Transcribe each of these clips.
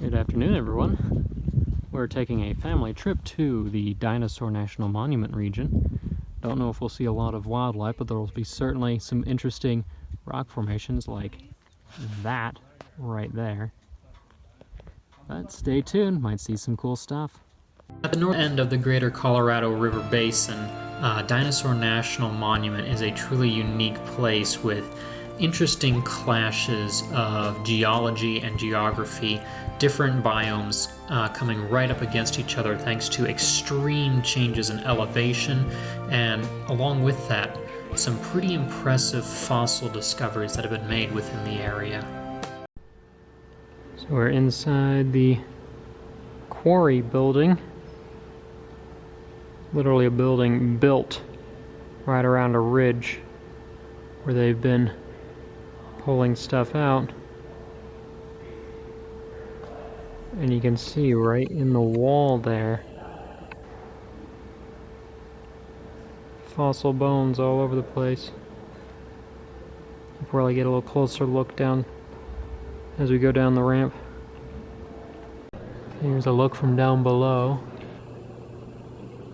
Good afternoon, everyone. We're taking a family trip to the Dinosaur National Monument region. Don't know if we'll see a lot of wildlife, but there will be certainly some interesting rock formations like that right there. But stay tuned, might see some cool stuff. At the north end of the greater Colorado River Basin, Dinosaur National Monument is a truly unique place with interesting clashes of geology and geography, different biomes coming right up against each other thanks to extreme changes in elevation, and along with that, some pretty impressive fossil discoveries that have been made within the area. So we're inside the quarry building. Literally a building built right around a ridge where they've been pulling stuff out. And you can see right in the wall there, fossil bones all over the place. We'll probably get a little closer look down as we go down the ramp. Here's a look from down below.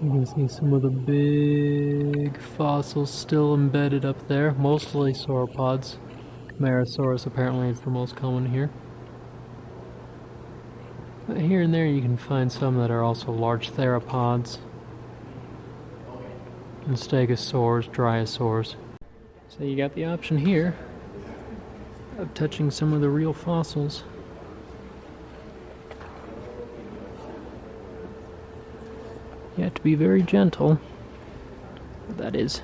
You can see some of the big fossils still embedded up there, mostly sauropods. Chimerasaurus apparently is the most common here. But here and there you can find some that are also large theropods, and stegosaurs, dryosaurs. So you got the option here of touching some of the real fossils. You have to be very gentle. That is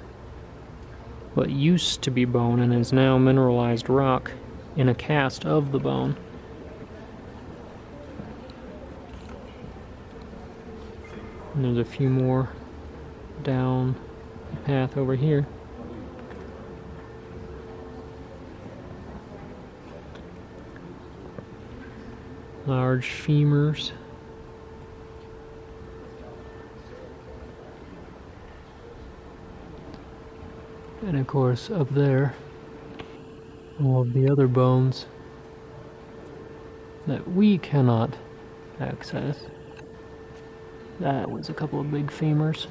what used to be bone and is now mineralized rock in a cast of the bone. And there's a few more down the path over here. Large femurs. And of course, up there, all of the other bones that we cannot access. That was a couple of big femurs.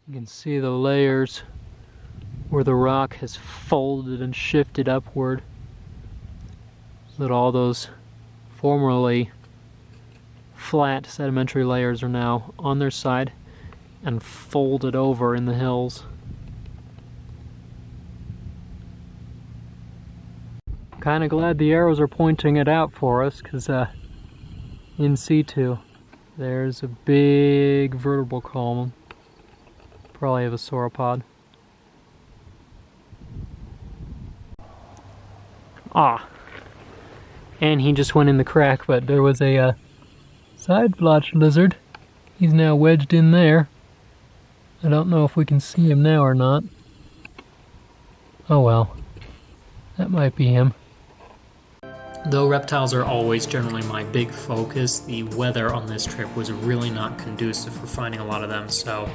You can see the layers where the rock has folded and shifted upward, so that all those formerly flat sedimentary layers are now on their side and folded over in the hills. Kind of glad the arrows are pointing it out for us, because in situ there's a big vertebral column, probably of a sauropod. And he just went in the crack, but there was a side blotch lizard. He's now wedged in there. I don't know if we can see him now or not. Oh well, that might be him. Though reptiles are always generally my big focus, the weather on this trip was really not conducive for finding a lot of them, so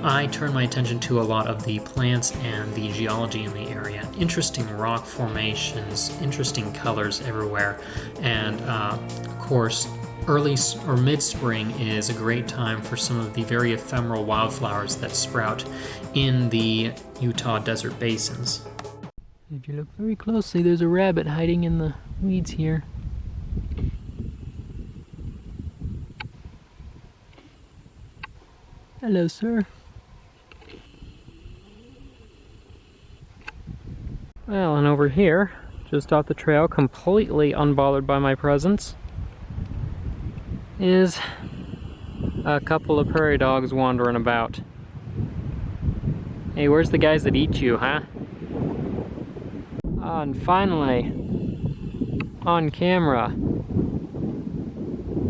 I turned my attention to a lot of the plants and the geology in the area. Interesting rock formations, interesting colors everywhere, and of course, early or mid-spring is a great time for some of the very ephemeral wildflowers that sprout in the Utah desert basins. If you look very closely, there's a rabbit hiding in the weeds here. Hello, sir. Well, and over here, just off the trail, completely unbothered by my presence, is a couple of prairie dogs wandering about. Hey, where's the guys that eat you, huh? And finally, on camera,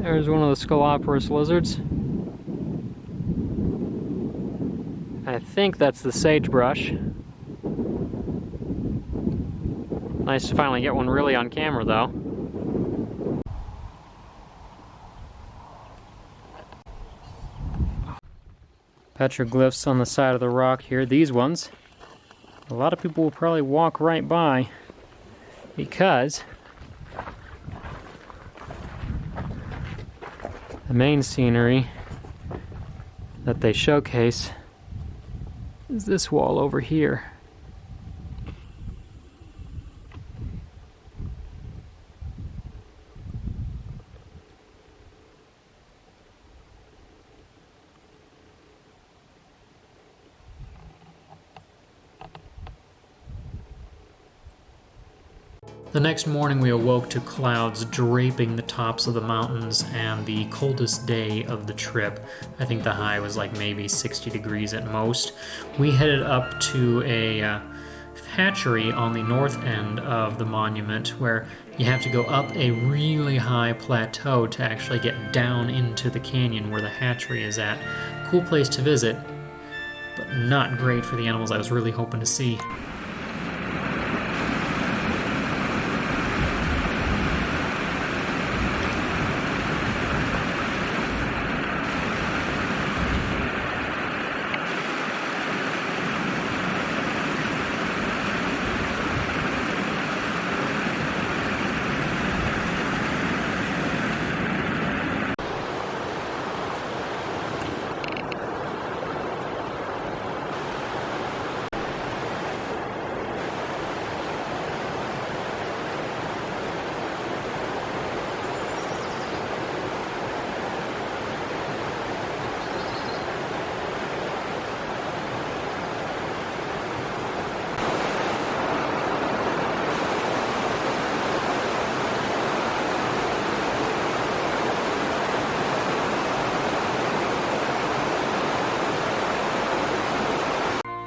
there's one of the Scoloporus lizards. I think that's the sagebrush. Nice to finally get one really on camera, though. Petroglyphs on the side of the rock here. These ones, a lot of people will probably walk right by because the main scenery that they showcase is this wall over here. The next morning we awoke to clouds draping the tops of the mountains and the coldest day of the trip. I think the high was like maybe 60 degrees at most. We headed up to a hatchery on the north end of the monument where you have to go up a really high plateau to actually get down into the canyon where the hatchery is at. Cool place to visit, but not great for the animals I was really hoping to see.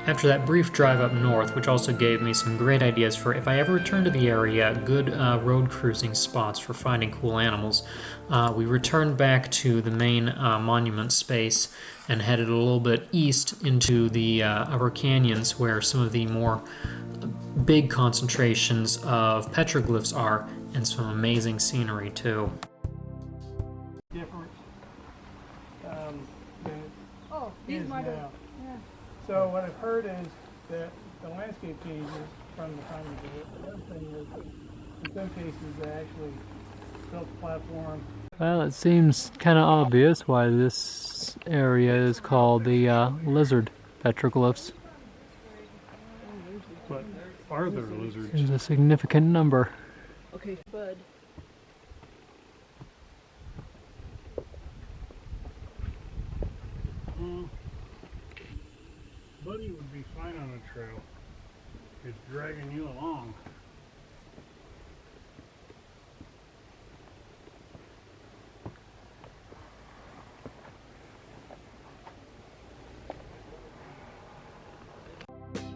After that brief drive up north, which also gave me some great ideas for if I ever return to the area, good road cruising spots for finding cool animals, we returned back to the main monument space and headed a little bit east into the upper canyons where some of the more big concentrations of petroglyphs are, and some amazing scenery too. Different than Oh, it these is might have. now. Yeah. So what I've heard is that the landscape changes from the time you do it. The other thing is that in some cases they actually built a platform. Well, it seems kind of obvious why this area is called the lizard petroglyphs. But are there lizards? There's a significant number. Okay, bud. Buddy would be fine on a trail. It's dragging you along.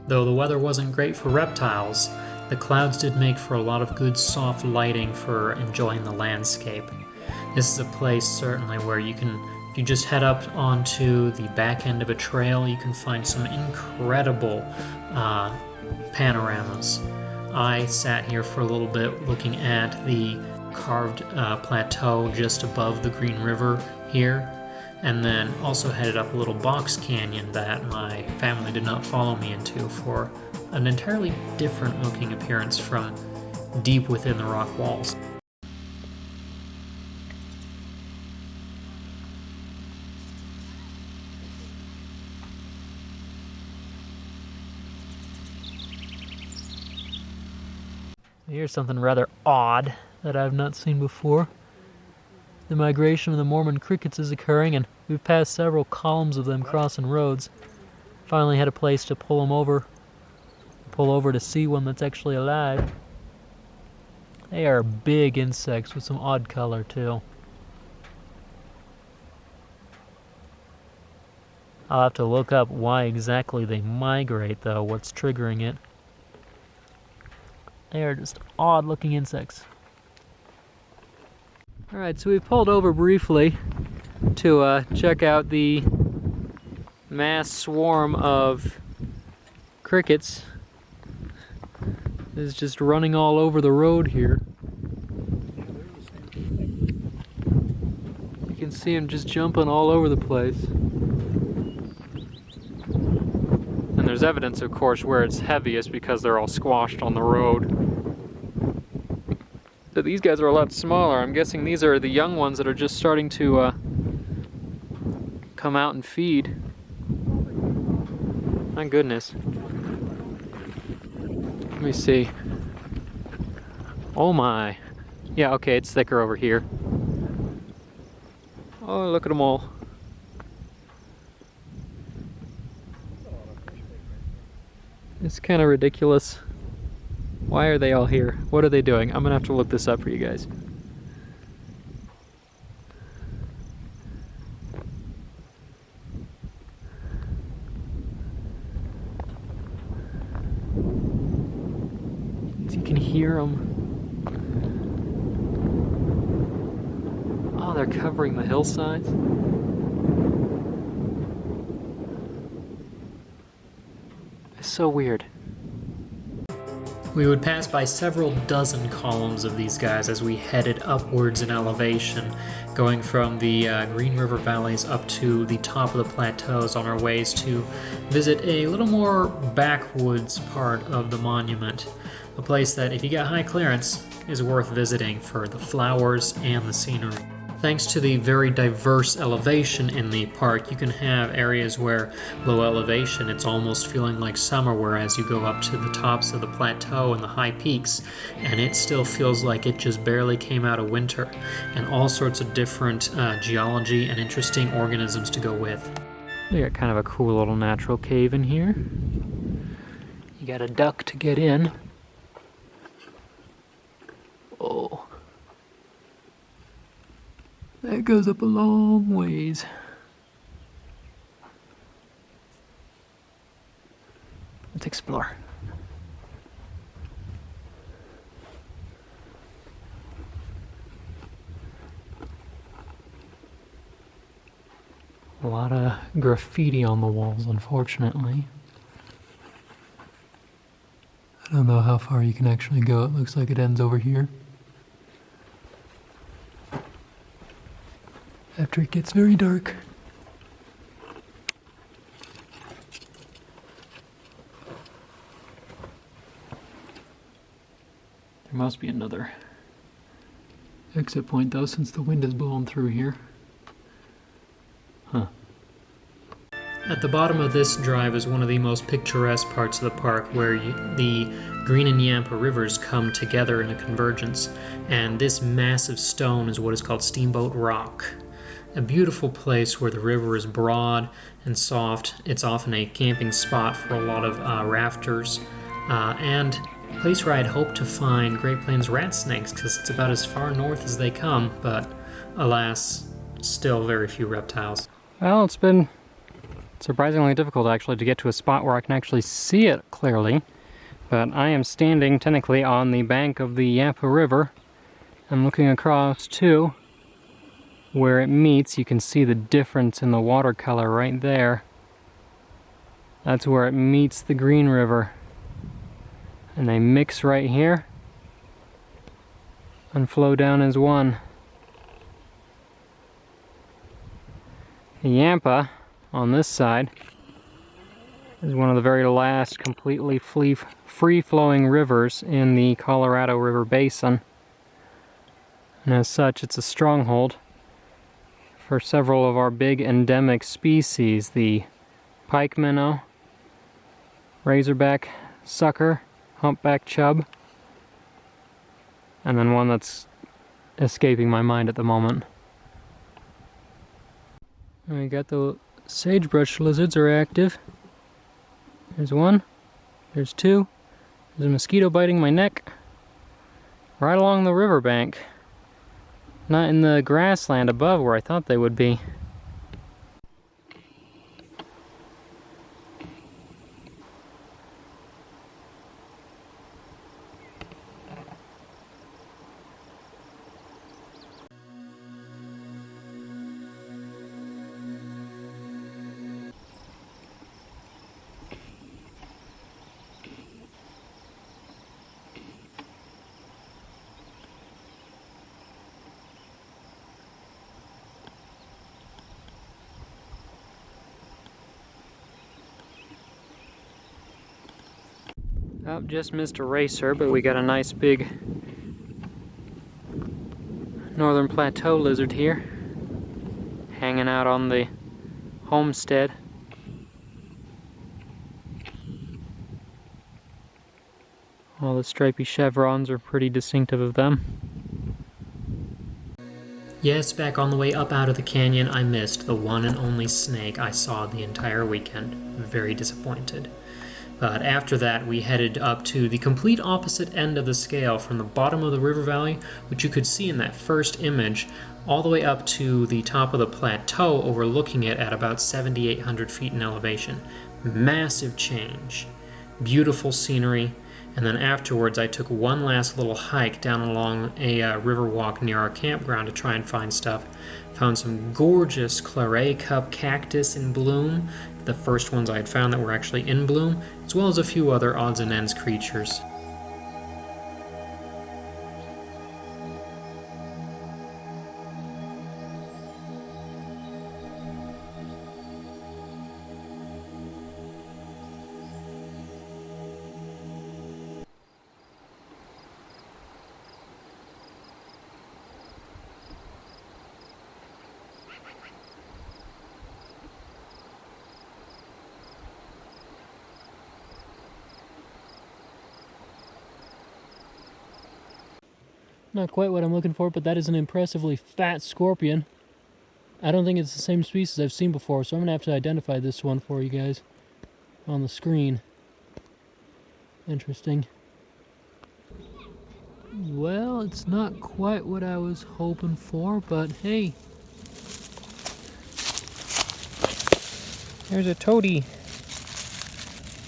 Though the weather wasn't great for reptiles, the clouds did make for a lot of good soft lighting for enjoying the landscape. This is a place certainly where you can, if you just head up onto the back end of a trail, you can find some incredible panoramas. I sat here for a little bit looking at the carved plateau just above the Green River here, and then also headed up a little box canyon that my family did not follow me into for an entirely different looking appearance from deep within the rock walls. Here's something rather odd that I've not seen before. The migration of the Mormon crickets is occurring, and we've passed several columns of them crossing roads. Finally had a place to pull over to see one that's actually alive. They are big insects with some odd color too. I'll have to look up why exactly they migrate though, what's triggering it. They are just odd looking insects. Alright, so we've pulled over briefly to check out the mass swarm of crickets. It's just running all over the road here. You can see them just jumping all over the place. there's evidence, of course, where it's heaviest because they're all squashed on the road. But these guys are a lot smaller. I'm guessing these are the young ones that are just starting to come out and feed. My goodness. Let me see. Oh my. Yeah, okay, it's thicker over here. Oh, look at them all. It's kind of ridiculous. Why are they all here? What are they doing? I'm gonna have to look this up for you guys. You can hear them. Oh, they're covering the hillsides. It's so weird. We would pass by several dozen columns of these guys as we headed upwards in elevation, going from the Green River valleys up to the top of the plateaus on our ways to visit a little more backwoods part of the monument. A place that, if you get high clearance, is worth visiting for the flowers and the scenery. Thanks to the very diverse elevation in the park, you can have areas where low elevation, it's almost feeling like summer, whereas you go up to the tops of the plateau and the high peaks, and it still feels like it just barely came out of winter, and all sorts of different geology and interesting organisms to go with. We got kind of a cool little natural cave in here. You got a duck to get in. Oh. That goes up a long ways. Let's explore. A lot of graffiti on the walls, unfortunately. I don't know how far you can actually go. It looks like it ends over here. After it gets very dark. There must be another exit point though, since the wind is blowing through here. Huh. At the bottom of this drive is one of the most picturesque parts of the park, where the Green and Yampa rivers come together in a convergence, and this massive stone is what is called Steamboat Rock. A beautiful place where the river is broad and soft. It's often a camping spot for a lot of rafters, and a place where I'd hope to find Great Plains rattlesnakes, because it's about as far north as they come, but alas, still very few reptiles. Well, it's been surprisingly difficult actually to get to a spot where I can actually see it clearly, but I am standing technically on the bank of the Yampa River. I'm looking across to where it meets. You can see the difference in the watercolor right there. That's where it meets the Green River. And they mix right here and flow down as one. The Yampa on this side is one of the very last completely free-flowing rivers in the Colorado River Basin. And as such, it's a stronghold for several of our big endemic species, the pike minnow, razorback sucker, humpback chub, and then one that's escaping my mind at the moment. We got the sagebrush lizards are active. There's one, there's two, there's a mosquito biting my neck, right along the riverbank. Not in the grassland above where I thought they would be. Oh, just missed a racer, but we got a nice big northern plateau lizard here, hanging out on the homestead. All the stripy chevrons are pretty distinctive of them. Yes, back on the way up out of the canyon, I missed the one and only snake I saw the entire weekend. Very disappointed. But after that, we headed up to the complete opposite end of the scale from the bottom of the river valley, which you could see in that first image, all the way up to the top of the plateau, overlooking it at about 7,800 feet in elevation. Massive change. Beautiful scenery. And then afterwards, I took one last little hike down along a river walk near our campground to try and find stuff. Found some gorgeous claret cup cactus in bloom, the first ones I had found that were actually in bloom, as well as a few other odds and ends creatures. Not quite what I'm looking for, but that is an impressively fat scorpion. I don't think it's the same species I've seen before, so I'm going to have to identify this one for you guys on the screen. Interesting. Well, it's not quite what I was hoping for, but hey. There's a toady.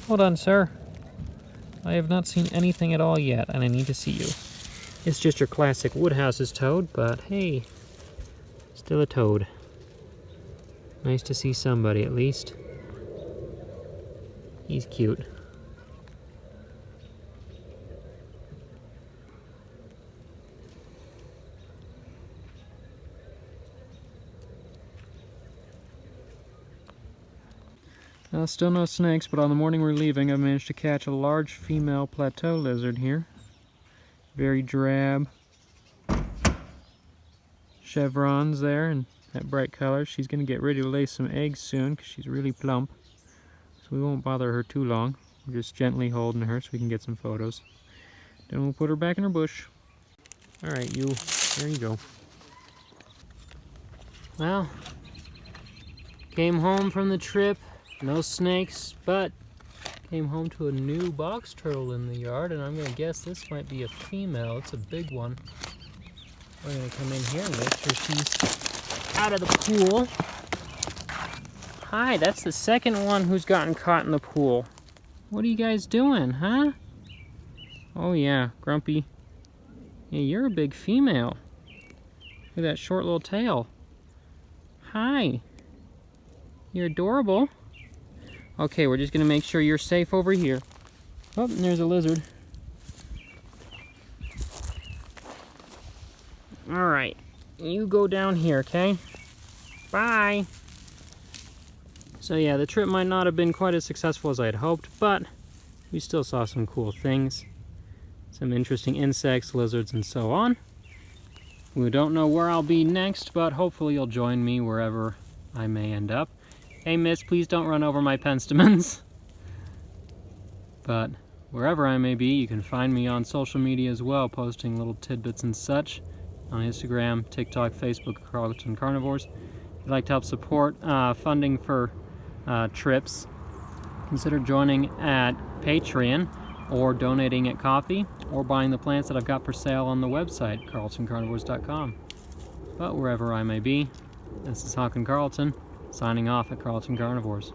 Hold on, sir. I have not seen anything at all yet, and I need to see you. It's just your classic Woodhouse's toad, but hey, still a toad. Nice to see somebody at least. He's cute. Still no snakes, but on the morning we're leaving, I managed to catch a large female plateau lizard here. Very drab chevrons there and that bright color. She's going to get ready to lay some eggs soon because she's really plump. So we won't bother her too long. We're just gently holding her so we can get some photos. Then we'll put her back in her bush. Alright, there you go. Well, came home from the trip. No snakes, but came home to a new box turtle in the yard, and I'm going to guess this might be a female. It's a big one. We're going to come in here and make sure she's out of the pool. Hi, that's the second one who's gotten caught in the pool. What are you guys doing, huh? Oh yeah, Grumpy. Yeah, you're a big female. Look at that short little tail. Hi. You're adorable. Okay, we're just going to make sure you're safe over here. Oh, and there's a lizard. Alright, you go down here, okay? Bye! So yeah, the trip might not have been quite as successful as I had hoped, but we still saw some cool things. Some interesting insects, lizards, and so on. We don't know where I'll be next, but hopefully you'll join me wherever I may end up. Hey miss, please don't run over my penstemons. But wherever I may be, you can find me on social media as well, posting little tidbits and such on Instagram, TikTok, Facebook, Carlton Carnivores. If you'd like to help support funding for trips, consider joining at Patreon or donating at Coffee or buying the plants that I've got for sale on the website, carltoncarnivores.com. But wherever I may be, this is Hawk and Carlton, signing off at Carlton Carnivores.